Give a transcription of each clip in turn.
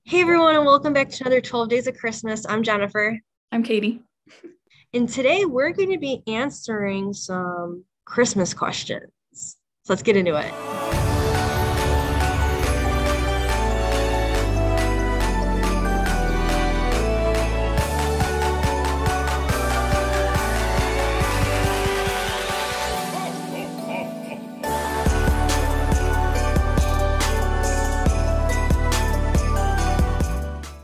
Hey everyone, and welcome back to another 12 Days of Christmas. I'm Jennifer, I'm Katie. and today we're going to be answering some Christmas questions. So let's get into it.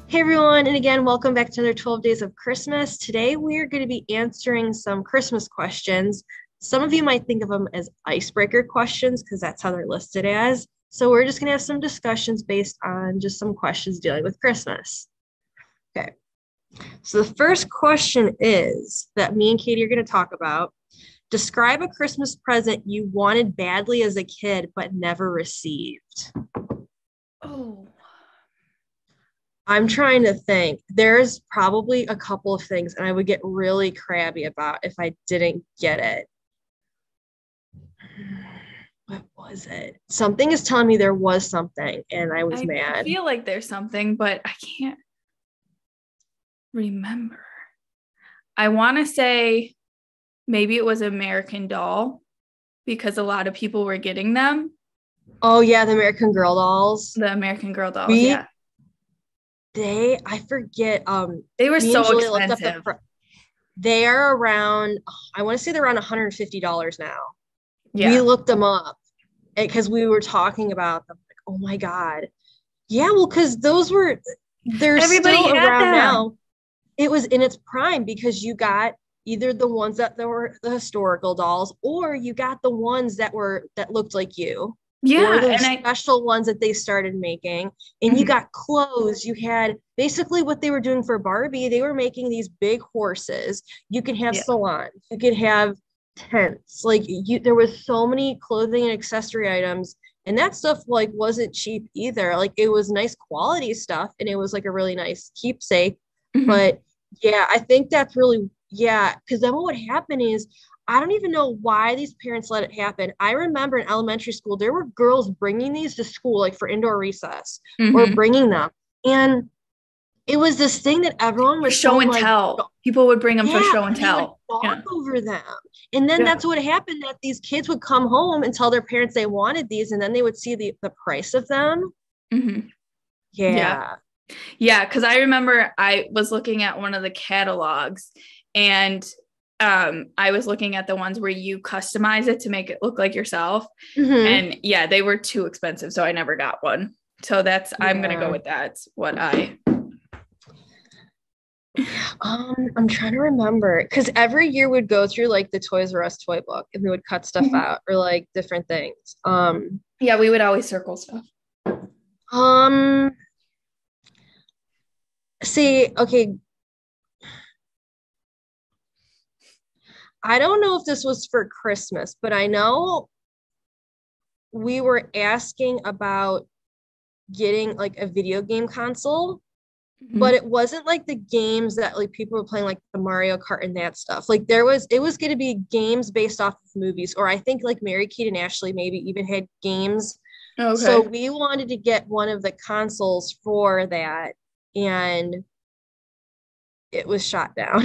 Hey everyone, and again, welcome back to another 12 Days of Christmas. Today we're going to be answering some Christmas questions. Some of you might think of them as icebreaker questions because that's how they're listed as. So we're just going to have some discussions based on just some questions dealing with Christmas. Okay. So the first question is that me and Katie are going to talk about. Describe a Christmas present you wanted badly as a kid but never received. Oh, I'm trying to think. There's probably a couple of things, and I would get really crabby about if I didn't get it. What was it? Something is telling me there was something, and I was I mad. feel like there's something, but I can't remember. I want to say maybe it was American Doll because a lot of people were getting them. Oh yeah, the American Girl dolls. The American Girl dolls, We yeah. I forget. They were Me and so Julia looked up expensive. they are around, I want to say they're around $150 now. We Yeah. looked them up because we were talking about them. Like, oh my God. Yeah, well, because they're Everybody still had around them. now. It was in its prime because you got either the ones that were the historical dolls, or you got the ones that looked like you, or Yeah. the And I, special ones that they started making. And you Mhm. got clothes. You had basically what they were doing for Barbie. They were making these big horses. You could have Yeah. salons. You could have tents. Like you, there was so many clothing and accessory items, and that stuff like wasn't cheap either. Like it was nice quality stuff, and it was like a really nice keepsake. Mhm. But yeah, I think that's really, yeah, because then what would happen is I don't even know why these parents let it happen. I remember in elementary school, there were girls bringing these to school, like for indoor recess, or Mhm. bringing them. And it was this thing that everyone For was so show and like, tell. People would bring them for yeah, show and and they would tell. talk Yeah. over them. And then Yeah. that's what happened that these kids would come home and tell their parents they wanted these, and then they would see the price of them. Mhm. Yeah. Yeah. Yeah, because I remember I was looking at one of the catalogs and I was looking at the ones where you customize it to make it look like yourself. Hmm. And yeah, they were too expensive, so I never got one. So I'm gonna go Yeah. with that. It's what I I'm trying to remember because every year we'd go through like the Toys R Us toy book and we would cut stuff Mhm. out or like different things. Yeah, we would always circle stuff. Um, See, okay, I don't know if this was for Christmas, but I know we were asking about getting like a video game console, but Mhm. it wasn't like the games that like people were playing like the Mario Kart and that stuff. Like it was going to be games based off of movies, or I think like Mary Kate and Ashley maybe even had games. So Okay. we wanted to get one of the consoles for that, and it was shot down.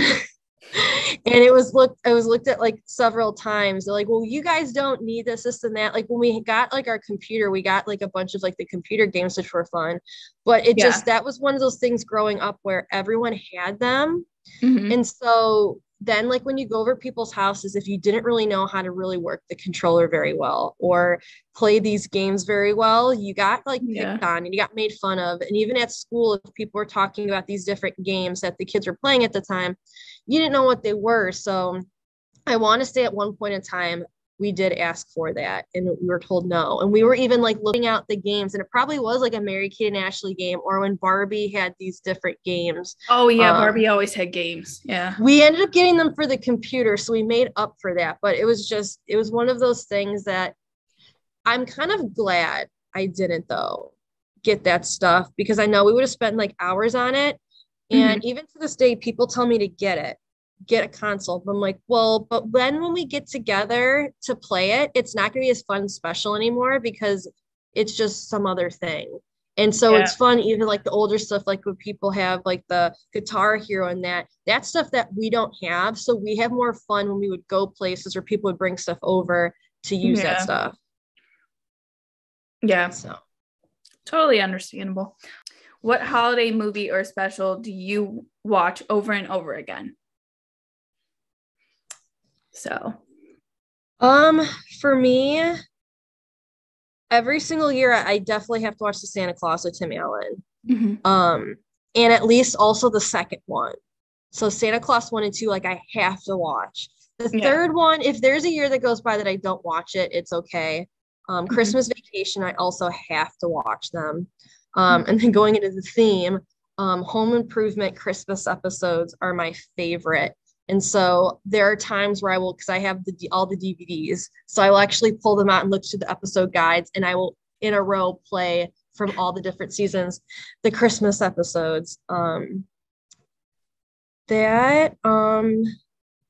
And it was looked at like several times. They're like, well, you guys don't need this and that. Like when we got like our computer, we got like a bunch of like the computer games which were fun, but it Yeah. just that was one of those things growing up where everyone had them. Hmm. And so then, like, when you go over people's houses, if you didn't really know how to really work the controller very well or play these games very well, you got like Yeah. picked on and you got made fun of. And even at school, if people were talking about these different games that the kids were playing at the time, you didn't know what they were. So I want to say at one point in time, we did ask for that and we were told no. And we were even like looking out the games, and it probably was like a Mary Kate and Ashley game or when Barbie had these different games. Oh yeah, Um, Barbie always had games. Yeah. we ended up getting them for the computer, so we made up for that. But it was one of those things that I'm kind of glad I didn't though get that stuff because I know we would have spent like hours on it. Hmm. And even to this day, people tell me to get a console. But I'm like, well, but then when we get together to play it, it's not going to be as fun and special anymore because it's just some other thing. And so Yeah. it's fun, even like the older stuff, like when people have like the Guitar Hero and that's stuff that we don't have. So we have more fun when we would go places or people would bring stuff over to use that Yeah. stuff. Yeah. So Totally understandable. What holiday movie or special do you watch over and over again? So, for me, every single year I definitely have to watch the Santa Claus with Tim Allen. mhm. And at least also the second one. So Santa Claus 1 and 2, like I have to watch. The Yeah. third one, if there's a year that goes by that I don't watch it, it's okay. Christmas Vacation, I also have to watch them. And then going into the theme, Home Improvement Christmas episodes are my favorite. And so there are times where I will, because I have all the DVDs, so I will actually pull them out and look through the episode guides, and I will in a row play from all the different seasons, the Christmas episodes. That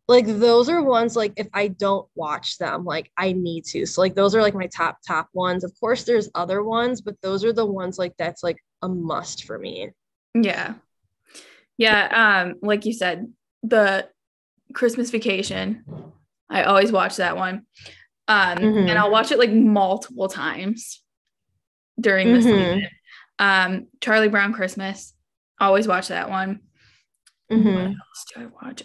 like those are ones like if I don't watch them, like I need to. So like those are like my top ones. Of course, there's other ones, but those are the ones like that's like a must for me. Yeah. Yeah. Like you said, the Christmas Vacation, I always watch that one. And I'll watch it like multiple times during the season. Charlie Brown Christmas, always watch that one. What else do I watch?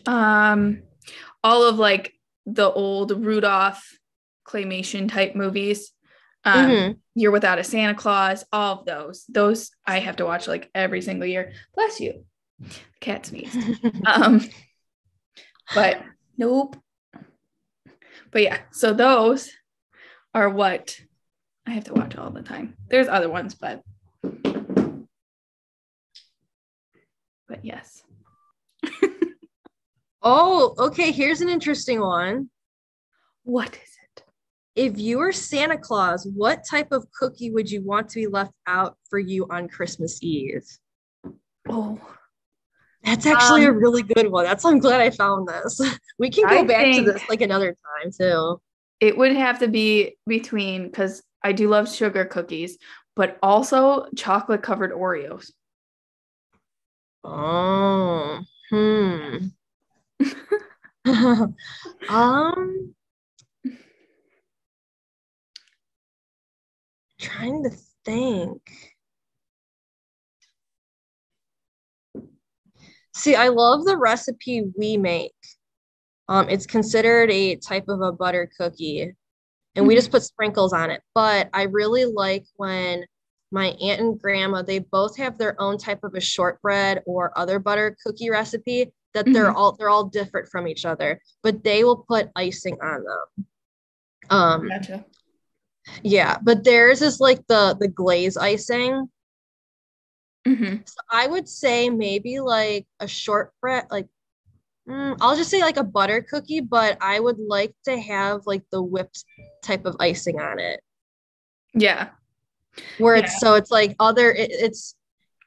All of like the old Rudolph claymation type movies. Year Without a Santa Claus, all of those I have to watch like every single year. Bless you. The cat sneezed. But nope. But yeah, so those are what I have to watch all the time. There's other ones, but yes. Oh, okay. Here's an interesting one. What is it? If you were Santa Claus, what type of cookie would you want to be left out for you on Christmas Eve? Oh, that's actually a really good one. I'm glad I found this. We can go back to this like another time too. It would have to be between, because I do love sugar cookies, but also chocolate covered Oreos. Oh, trying to think. See, I love the recipe we make. It's considered a type of a butter cookie, and we just put sprinkles on it. But I really like when my aunt and grandma, they both have their own type of a shortbread or other butter cookie recipe that they're all different from each other, but they will put icing on them. Gotcha. Yeah, but theirs is like the glaze icing. So I would say maybe like a shortbread, like I'll just say like a butter cookie, but I would like to have like the whipped type of icing on it. Yeah. Where it's like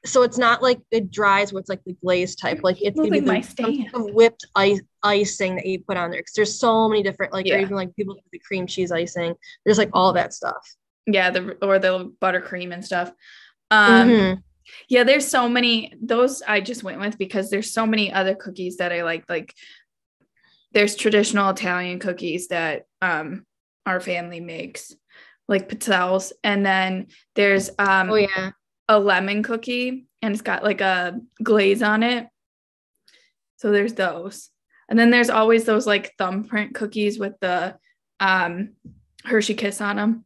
so it's not like it dries where it's like the glaze type. Like it's gonna be the whipped icing that you put on there. Because there's so many different or even like people do the cream cheese icing. There's like all that stuff. Yeah, the buttercream and stuff. Yeah, there's so many. Those I just went with because there's so many other cookies that I like. Like there's traditional Italian cookies that our family makes, like pizzelles, and then there's a lemon cookie, and it's got like a glaze on it. So there's those, and then there's always those like thumbprint cookies with the Hershey Kiss on them.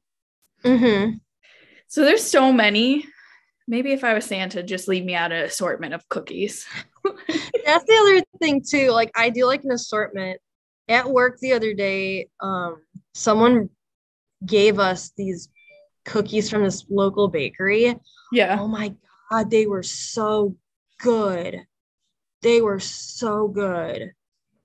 So there's so many. Maybe if I was Santa, just leave me out an assortment of cookies. That's the other thing too. Like I do like an assortment. At work the other day, someone gave us these cookies from this local bakery. Yeah. Oh my God, they were so good. They were so good.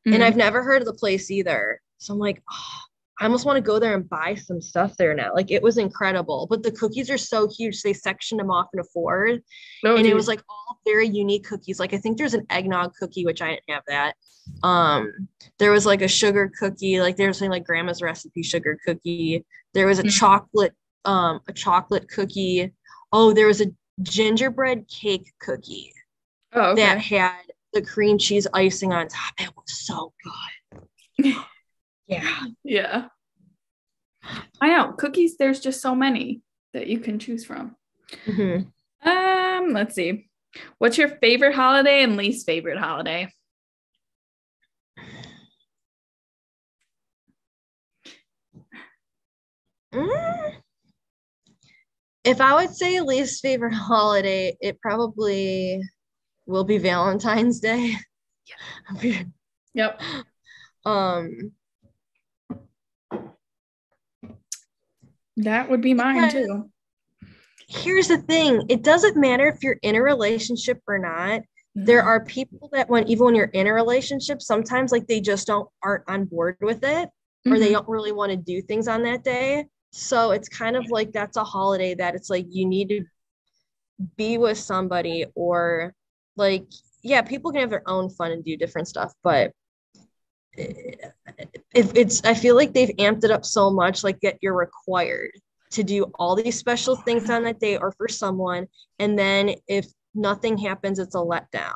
And I've never heard of the place either. So I'm like, oh, I almost want to go there and buy some stuff there now. Like it was incredible, but the cookies are so huge. They sectioned them off into 4. And it was like all very unique cookies. Like I think there's an eggnog cookie, which I didn't have that. There was like a sugar cookie, like there was something like grandma's recipe sugar cookie. There was a chocolate cookie. Oh, there was gingerbread cake cookie Oh, that okay. had the cream cheese icing on top. It was so good. Yeah. Yeah. I know. Cookies, there's just so many that you can choose from. Mm-hmm. Let's see. What's your favorite holiday and least favorite holiday? If I would say least favorite holiday, it probably will be Valentine's Day. Yep. Um, That would be mine because too. here's the thing, it doesn't matter if you're in a relationship or not. There No. are people that even when you're in a relationship, sometimes like they just don't aren't on board with it, or they Mm-hmm. don't really want to do things on that day. So it's kind of like that's a holiday that it's like you need to be with somebody, or like, yeah, people can have their own fun and do different stuff, but if it's, I feel like they've amped it up so much, like that you're required to do all these special things on that day or for someone, and then if nothing happens, it's a letdown.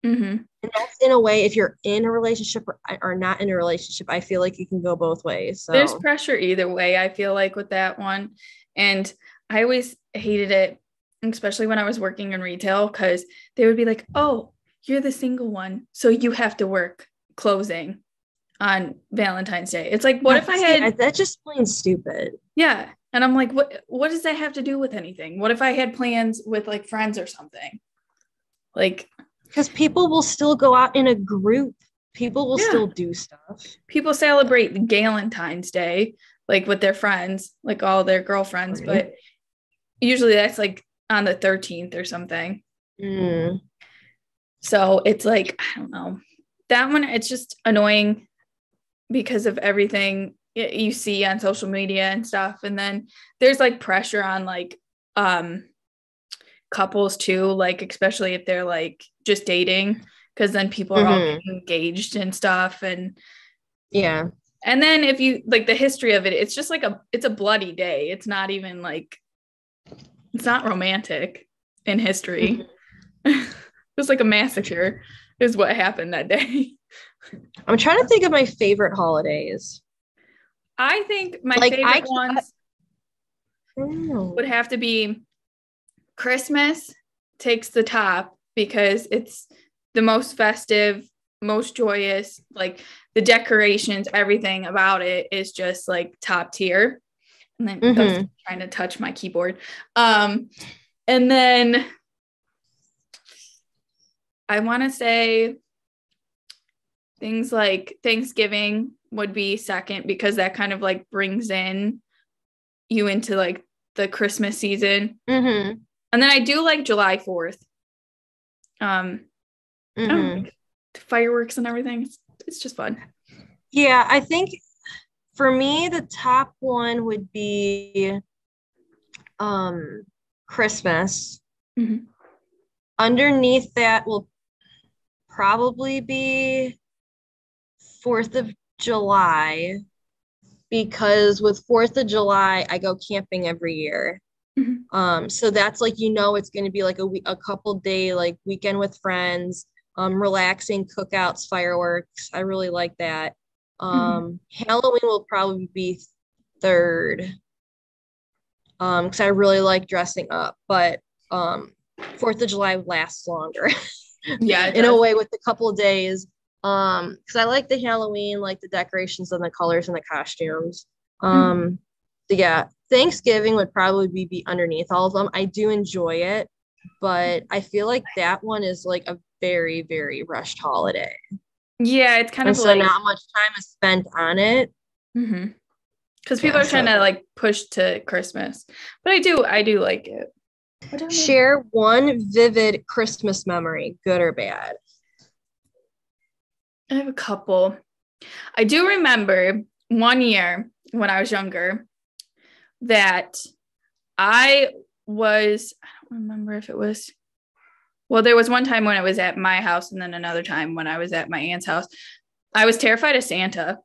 Mm-hmm. And that's in a way, if you're in a relationship or not in a relationship, I feel like you can go both ways. There's So pressure either way, I feel like, with that one. And I always hated it, especially when I was working in retail, because they would be like, oh, you're the single one, so you have to work closing on Valentine's Day. It's like, what if I see, had, that's just plain stupid. yeah. And I'm like, what does that have to do with anything? What if I had plans with like friends or something? Like, Because people will still go out in a group. People will yeah, still do stuff. people celebrate Galentine's Day, like with their friends, like all their girlfriends, Right. but usually that's like on the 13th or something. Mm. So it's like, I don't know. That one, it's just annoying because of everything you see on social media and stuff. And then there's like pressure on like couples too, like especially if they're like just dating, because then people are all Mm-hmm. getting engaged and stuff. Yeah. And then if you like the history of it, it's just like it's a bloody day. It's not even like, it's not romantic in history. Mm-hmm. It was like a massacre is what happened that day. I'm trying to think of my favorite holidays. I think my Like favorite ones I don't would know. have to be Christmas takes the top because it's the most festive, most joyous, like the decorations, everything about it is just like top tier. And then those Mm-hmm. trying to touch my keyboard. And then I want to say things like Thanksgiving would be second because that kind of like brings in you into like the Christmas season. Mm-hmm. And then I do like July 4th. I don't Mm-hmm. know, fireworks and everything. It's just fun. Yeah, I think for me the top one would be um Christmas. Mm-hmm. Underneath that will probably be 4th of July, because with 4th of July I go camping every year. Mm-hmm. So that's like, it's going to be like a couple day like weekend with friends, relaxing, cookouts, fireworks. I really like that. Mm-hmm. Halloween will probably be third, because I really like dressing up, but 4th of July lasts longer Yeah, it in a does. way with a couple of days. Because I like the Halloween, like the decorations and the colors and the costumes. Mm-hmm. So yeah, Thanksgiving would probably be underneath all of them. I do enjoy it, but I feel like that one is like a very, very rushed holiday. Yeah, it's kind And of so like, not much time is spent on it. mm-hmm. Because people Yeah, are trying so to like push to Christmas. But I do like it. share one vivid Christmas memory, good or bad. I have a couple. I do remember one year when I was younger that I I don't remember if it was, well, there was one time when I was at my house and then another time when I was at my aunt's house. I was terrified of Santa.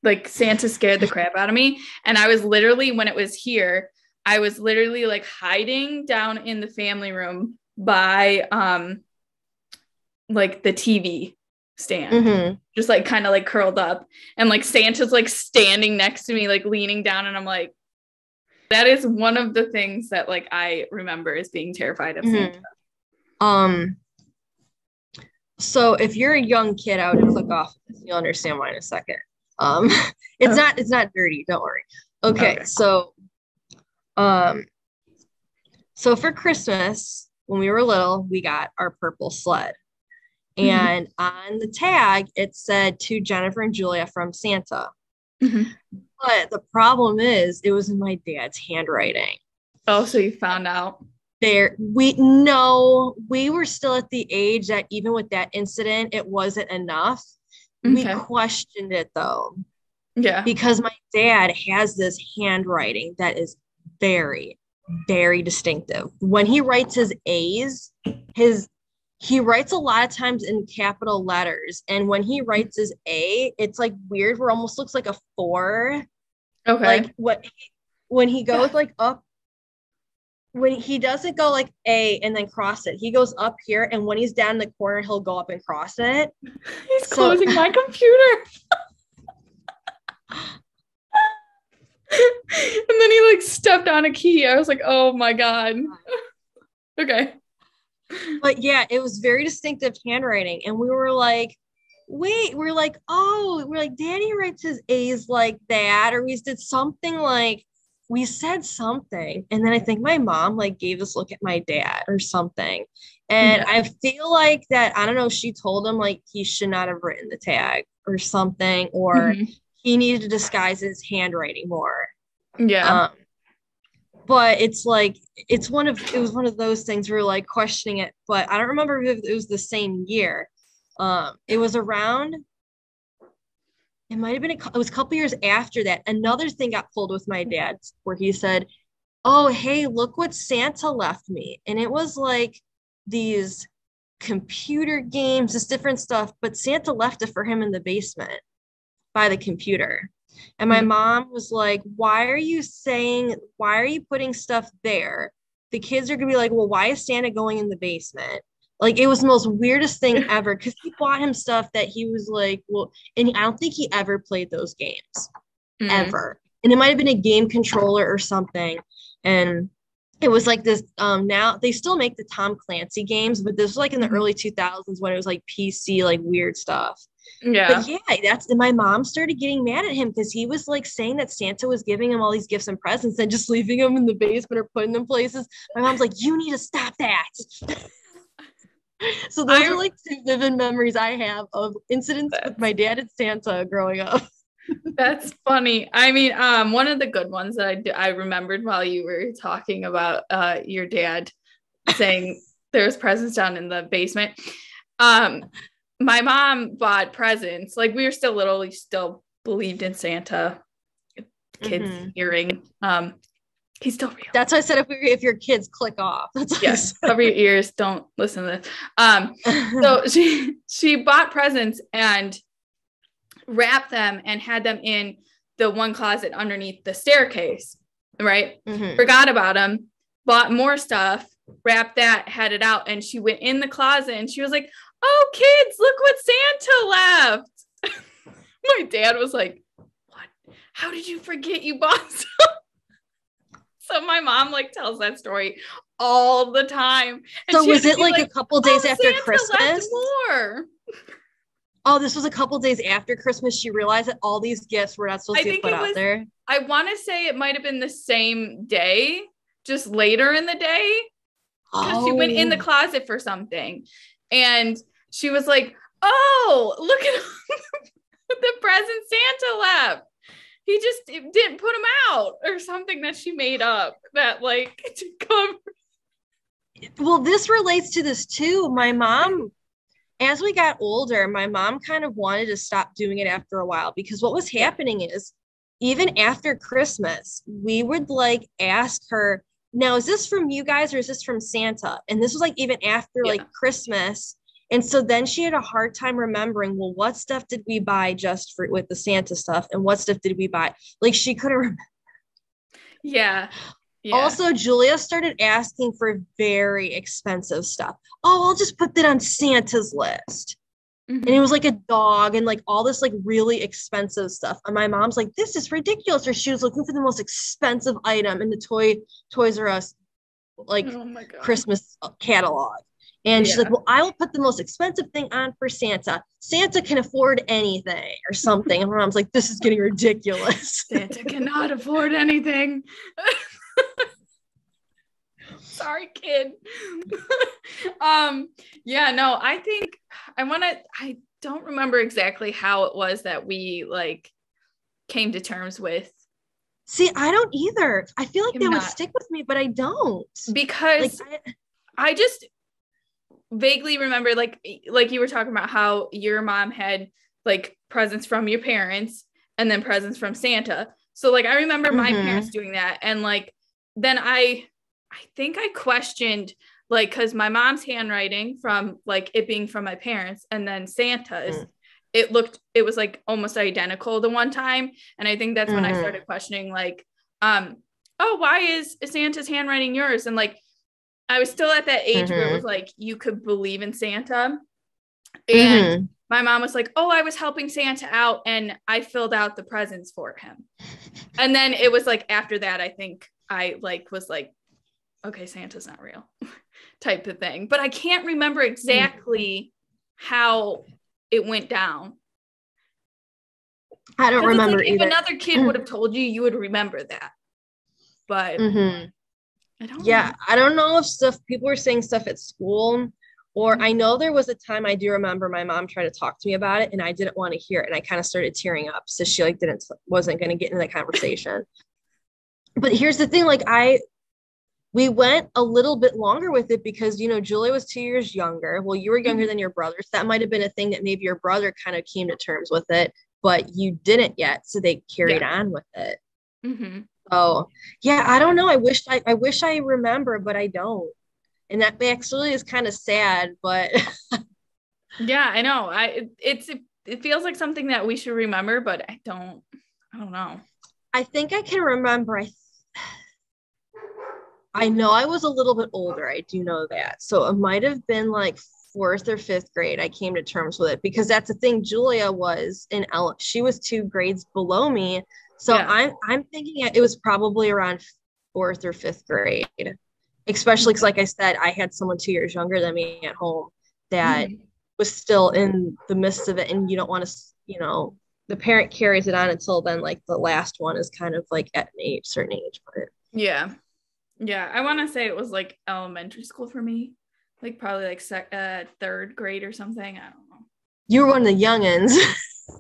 Like Santa scared the crap out of me. And I was literally, when it was here, I was literally like hiding down in the family room by like the TV stand, just like kind of like curled up, and like Santa's like standing next to me, like leaning down, and I'm like, that is one of the things that like I remember as being terrified of Santa. So if you're a young kid, I would click off this. You'll understand why in a second. It's not dirty, don't worry. Okay. So for Christmas, when we were little, we got our purple sled. And on the tag, it said to Jennifer and Julia from Santa. But the problem is, it was in my dad's handwriting. Oh, so you found out? We were still at the age that even with that incident, it wasn't enough. We questioned it though. Yeah. Because my dad has this handwriting that is very, very distinctive. When he writes his A's, he writes a lot of times in capital letters. And when he writes his A, it's like weird, where it almost looks like a 4. Okay. Like when he goes like up, when he doesn't go like A and then cross it, he goes up here. And when he's down in the corner, he'll go up and cross it. He's closing my computer. And then he like stepped on a key. I was like, oh my God. Okay. But yeah, it was very distinctive handwriting. And we were like, Daddy writes his A's like that. Or we did something like, we said something. And then I think my mom like gave this look at my dad or something. And I feel like that, I don't know, she told him like he should not have written the tag or something, or he needed to disguise his handwriting more. Yeah. But it's like, it was one of those things where we're like questioning it, but I don't remember if it was the same year. It was around, it might've been, it was a couple years after that. Another thing got pulled with my dad where he said, oh, hey, look what Santa left me. And it was like these computer games, this different stuff, but Santa left it for him in the basement by the computer. And my mom was like, why are you putting stuff there? The kids are gonna be like, well, why is Santa going in the basement? Like, it was the most weirdest thing ever, because he bought him stuff that he was like, well, and I don't think he ever played those games ever. And it might have been a game controller or something. And it was like this, now they still make the Tom Clancy games, but this was like in the early 2000s when it was like PC, like weird stuff. Yeah. But yeah, my mom started getting mad at him because he was like saying that Santa was giving him all these gifts and presents and just leaving them in the basement or putting them places. My mom's like, you need to stop that. So those are like 2 vivid memories I have of incidents with my dad and Santa growing up. That's funny. I mean, one of the good ones that I remembered while you were talking about your dad saying there was presents down in the basement. My mom bought presents. Like, we were still little. We still believed in Santa. Kids hearing. He's still real. That's why I said if your kids click off. That's yes. Cover your ears. Don't listen to this. So she bought presents and wrapped them and had them in the one closet underneath the staircase. Right. Forgot about them. Bought more stuff. Wrapped that. Had it out. And she went in the closet and she was like, oh, kids, look what Santa left. My dad was like, what? How did you forget you bought stuff? So my mom like tells that story all the time. And so was it like a couple days after Santa Christmas? Left more. Oh, this was a couple days after Christmas. She realized that all these gifts were not supposed to be put out there. I want to say it might have been the same day, just later in the day. Because she went in the closet for something. And she was like, oh, look at the present Santa left. He just didn't put them out or something that she made up that like to cover. Well, this relates to this too. My mom, as we got older, my mom kind of wanted to stop doing it after a while, because what was happening is even after Christmas, we would like ask her, now, is this from you guys or is this from Santa? And this was like even after like Christmas. And so then she had a hard time remembering, well, what stuff did we buy just for with the Santa stuff? And what stuff did we buy? Like, she couldn't remember. Yeah. Yeah. Also, Julia started asking for very expensive stuff. Oh, I'll just put that on Santa's list. And it was like a dog and like all this like really expensive stuff. And my mom's like, this is ridiculous. Or she was looking for the most expensive item in the Toys R Us like Oh my God. Christmas catalog. And she's like, well, I will put the most expensive thing on for Santa. Santa can afford anything or something. And my mom's like, this is getting ridiculous. Santa cannot afford anything. Sorry, kid. Yeah, no, I think I don't remember exactly how it was that we like came to terms with. See, I don't either. I feel like they would stick with me, but I don't. Because like, I just vaguely remember like you were talking about how your mom had like presents from your parents and then presents from Santa. So like I remember my parents doing that, and like then I think I questioned like because my mom's handwriting from like it being from my parents and then Santa's it was like almost identical the one time, and I think that's when I started questioning like oh, why is Santa's handwriting yours? And like I was still at that age where it was like you could believe in Santa. And my mom was like, oh, I was helping Santa out and I filled out the presents for him. And then it was like after that, I think I like was like, okay, Santa's not real type of thing. But I can't remember exactly how it went down. I don't remember like, either. If another kid would have told you, you would remember that. But I don't know. I don't know if people were saying stuff at school, or I know there was a time I do remember my mom tried to talk to me about it and I didn't want to hear it. And I kind of started tearing up. So she like wasn't going to get into that conversation. But here's the thing, like we went a little bit longer with it because, you know, Julia was 2 years younger. Well, you were younger than your brother. So that might've been a thing that maybe your brother kind of came to terms with it, but you didn't yet. So they carried on with it. So yeah, I don't know. I wish I remember, but I don't. And that actually is kind of sad, but yeah, I know. It feels like something that we should remember, but I don't know. I think I can remember. I know I was a little bit older. I do know that. So it might have been like 4th or 5th grade. I came to terms with it because that's the thing. Julia was she was 2 grades below me. So I'm thinking it was probably around 4th or 5th grade, especially because, like I said, I had someone 2 years younger than me at home that was still in the midst of it. And you don't want to, you know, the parent carries it on until then, like the last one is kind of like at a certain age. But yeah, I want to say it was like elementary school for me, like probably like 3rd grade or something. I don't know. You were one of the youngins.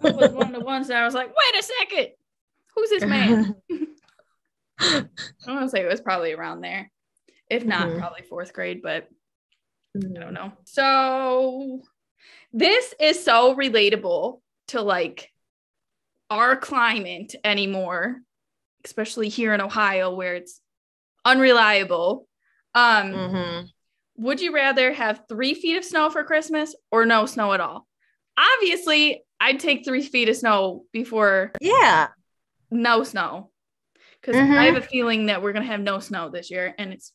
I was one of the ones that I was like, wait a second, who's this man? I want to say it was probably around there, if not probably 4th grade, but I don't know. So this is so relatable to like our climate anymore, especially here in Ohio where it's unreliable. Would you rather have 3 feet of snow for Christmas or no snow at all? Obviously, I'd take 3 feet of snow before no snow, because I have a feeling that we're gonna have no snow this year, and it's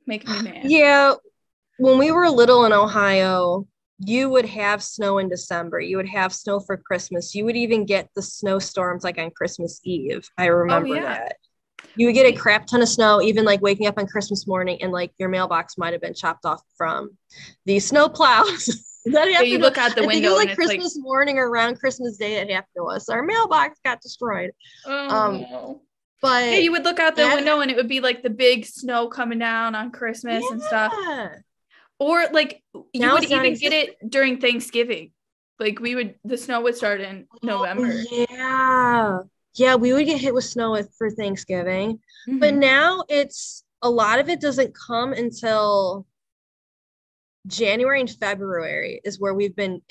making me mad. Yeah, when we were little in Ohio, you would have snow in December. You would have snow for Christmas. You would even get the snowstorms like on Christmas Eve. I remember that. You would get a crap ton of snow, even like waking up on Christmas morning, and like your mailbox might have been chopped off from the snow plows. That happened. You look out the window. It was like Christmas morning or around Christmas Day it happened to us. Our mailbox got destroyed. No. But yeah, you would look out the window and it would be like the big snow coming down on Christmas and stuff. Or like you would even get it during Thanksgiving. Like the snow would start in November. Yeah, we would get hit with snow for Thanksgiving. But now a lot of it doesn't come until January and February is where we've been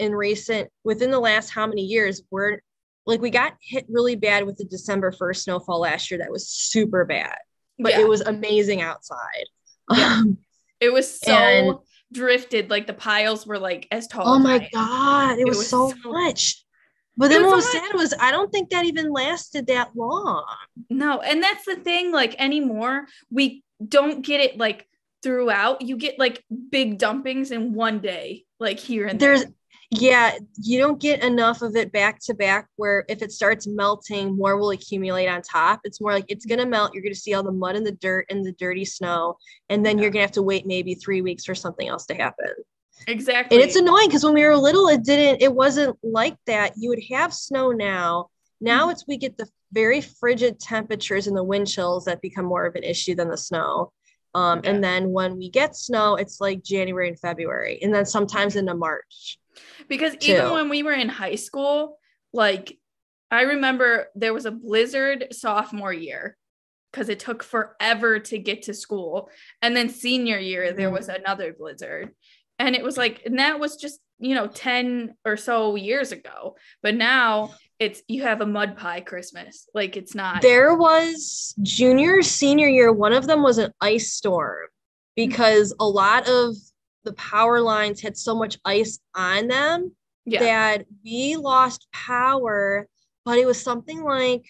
within the last how many years, we got hit really bad with the December 1st snowfall last year. That was super bad, but it was amazing outside. It was so drifted. Like the piles were like as tall. Oh my God. It was so much. But It then was what so was much. sad was I don't think that even lasted that long. No, and that's the thing, like anymore, we don't get it like throughout. You get like big dumpings in one day, like here and There's, there. yeah, you don't get enough of it back to back where if it starts melting, more will accumulate on top. It's more like it's gonna melt. You're gonna see all the mud and the dirt and the dirty snow, and then Yeah, you're gonna have to wait maybe 3 weeks for something else to happen. And it's exactly. annoying because when we were little, it wasn't like that. You would have snow now. Now Mhm. it's we get the very frigid temperatures and the wind chills that become more of an issue than the snow. Yeah. And then when we get snow, it's like January and February, and then sometimes Mhm. into March Because even too. when we were in high school, like I remember there was a blizzard sophomore year because it took forever to get to school. And then senior year, there was Mhm. another blizzard. And it was like, and that was just, 10 or so years ago. But now you have a mud pie Christmas. Like it's not. There was junior, senior year, one of them was an ice storm because a lot of the power lines had so much ice on them Yeah. that we lost power, but it was something like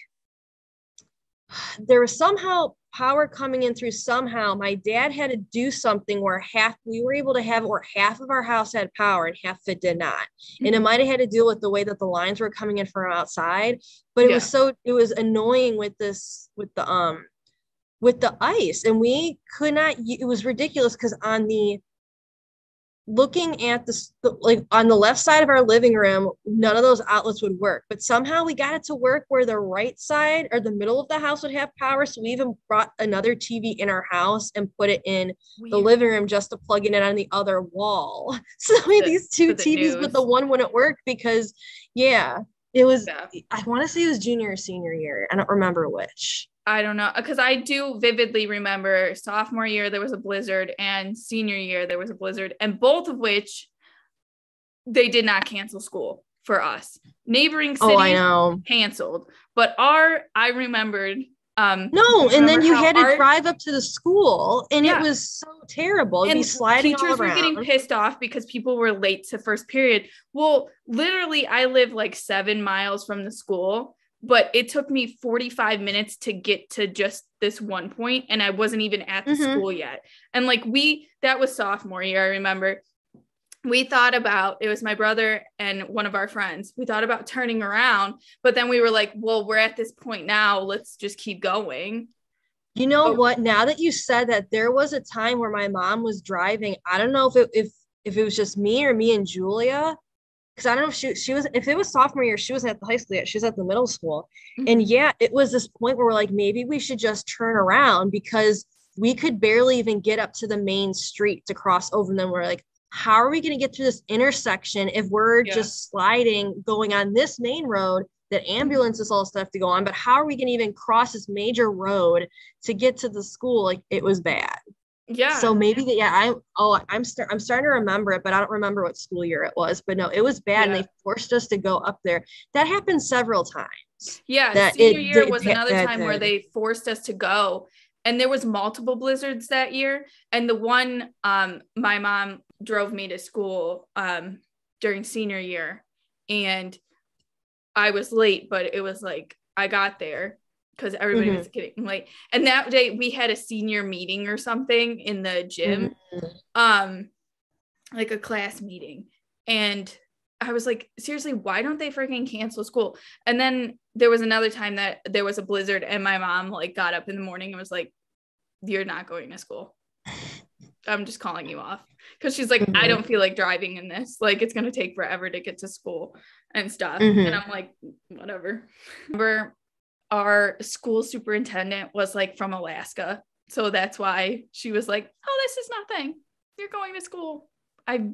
there was somehow power coming in through somehow. My dad had to do something where half we were able to have where half of our house had power and half of it did not. And it Mhm. might have had to deal with the way that the lines were coming in from outside, but Yeah. it was annoying with this with the ice. And we could not it was ridiculous because on the looking at this like on the left side of our living room, none of those outlets would work, but somehow we got it to work where the right side or the middle of the house would have power. So we even brought another TV in our house and put it in the Weird. living room just to plug in it on the other wall. So we had The, these two for the TVs, but the news. one wouldn't work because yeah, it was Yeah. I want to say it was junior or senior year, I don't remember which. I don't know, because I do vividly remember sophomore year there was a blizzard and senior year there was a blizzard, and both of which they did not cancel school for us. Neighboring Oh, I cities know. canceled, but I remembered. No, and Remember then you how had to drive up to the school, and it yeah, was so terrible. It'd be and sliding all teachers were getting around. pissed off because people were late to first period. Well, literally, I live like 7 miles from the school, but it took me 45 minutes to get to just this one point, and I wasn't even at the Mm-hmm. school yet. And like that was sophomore year, I remember. We thought about it was my brother and one of our friends. We thought about turning around, but then we were like, well, we're at this point now. Let's just keep going. You know But what? Now that you said that, there was a time where my mom was driving. I don't know if it was just me or me and Julia, because I don't know if she was if it was sophomore year, she wasn't at the high school yet. She was at the middle school, and mhm. yeah, it was this point where we're like, maybe we should just turn around because we could barely even get up to the main street to cross over. And then we're like, how are we going to get through this intersection if we're Yeah. just sliding going on this main road that Mhm. ambulances all stuff to go on? But how are we going to even cross this major road to get to the school? Like it was bad. Yeah. So maybe that, yeah, I'm starting to remember it, but I don't remember what school year it was. But no, it was bad, and Yeah. they forced us to go up there. That happened several times. Yeah. That Senior year was another that time where did. they forced us to go. And there was multiple blizzards that year. And the one my mom drove me to school during senior year. And I was late, but it was like I got there because everybody Mm-hmm, was getting late. And that day we had a senior meeting or something in the gym, mm-hmm, um, like a class meeting. And I was like, seriously, why don't they freaking cancel school? And then there was another time that there was a blizzard, and my mom like got up in the morning and was like, "You're not going to school. I'm just calling you off." Because she's like, I mm-hmm, don't feel like driving in this. Like, it's going to take forever to get to school and stuff. And mm-hmm. I'm like, whatever. Remember, our school superintendent was like from Alaska. So that's why she was like, oh, this is nothing. You're going to school. I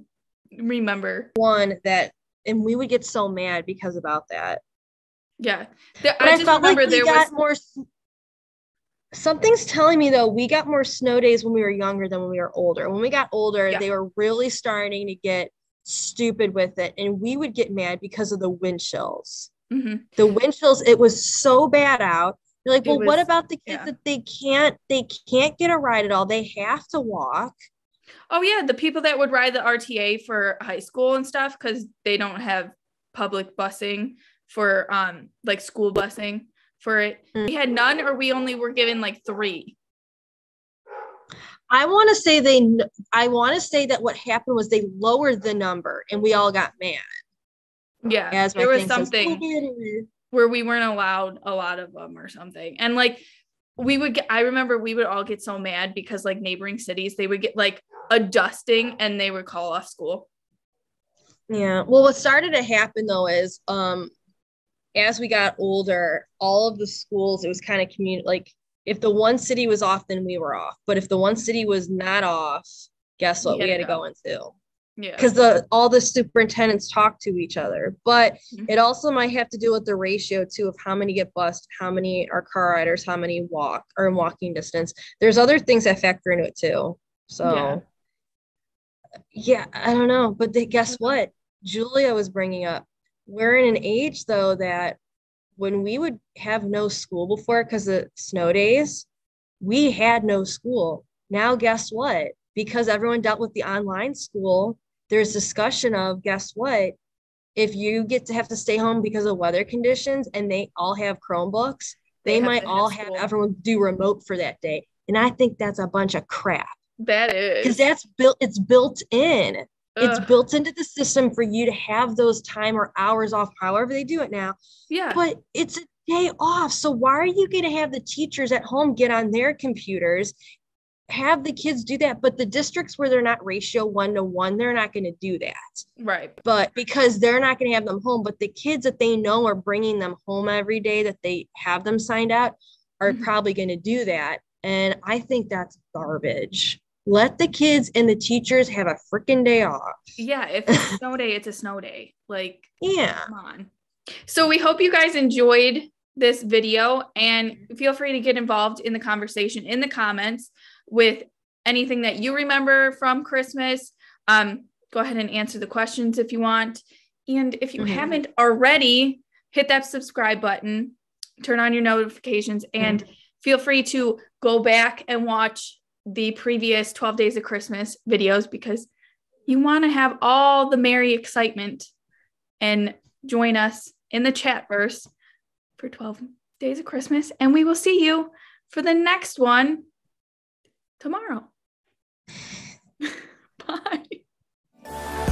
remember. One that, and we would get so mad because about that. Yeah. But I I just felt like remember we there got was, more. Something's telling me though, we got more snow days when we were younger than when we were older. When we got older, yeah. they were really starting to get stupid with it, and we would get mad because of the wind chills. Mm-hmm. The wind chills, it was so bad out. You're like, It well, what was, about the kids yeah. that they can't get a ride at all? They have to walk. Oh, yeah. The people that would ride the RTA for high school and stuff because they don't have public busing for like school busing for it. We had none, or we only were given like 3. I want to say that what happened was they lowered the number and we all got mad. Yeah, as there was something where we weren't allowed a lot of them or something. And like I remember we would all get so mad because like neighboring cities, they would get like a dusting and they would call off school. Yeah. Well, what started to happen though is as we got older, all of the schools, it was kind of like if the one city was off, then we were off. But if the one city was not off, guess what? We had to go into. Yeah. Because all the superintendents talk to each other. But it also might have to do with the ratio too of how many get bused, how many are car riders, how many walk or in walking distance. There's other things that factor into it too. So yeah, I don't know. But guess what? Julia was bringing up, we're in an age though that when we would have no school before because of snow days, we had no school. Now, guess what? Because everyone dealt with the online school, there's discussion of, guess what? If you get to have to stay home because of weather conditions and they all have Chromebooks, they might all have everyone do remote for that day. And I think that's a bunch of crap. That is. Because it's built in. Ugh. It's built into the system for you to have those time or hours off, however they do it now. Yeah. But it's a day off. So why are you going to have the teachers at home get on their computers, have the kids do that? But the districts where they're not ratio 1-to-1, they're not going to do that. Right. But because they're not going to have them home, but the kids that they know are bringing them home every day that they have them signed out are probably going to do that. And I think that's garbage. Let the kids and the teachers have a freaking day off. Yeah, if it's a snow day, it's a snow day. Like, yeah. Come on. So we hope you guys enjoyed this video, and feel free to get involved in the conversation in the comments with anything that you remember from Christmas. Go ahead and answer the questions if you want. And if you haven't already, hit that subscribe button, turn on your notifications, and feel free to go back and watch the previous 12 Days of Christmas videos because you want to have all the merry excitement and join us in the chatverse for 12 Days of Christmas. And we will see you for the next one tomorrow. Bye.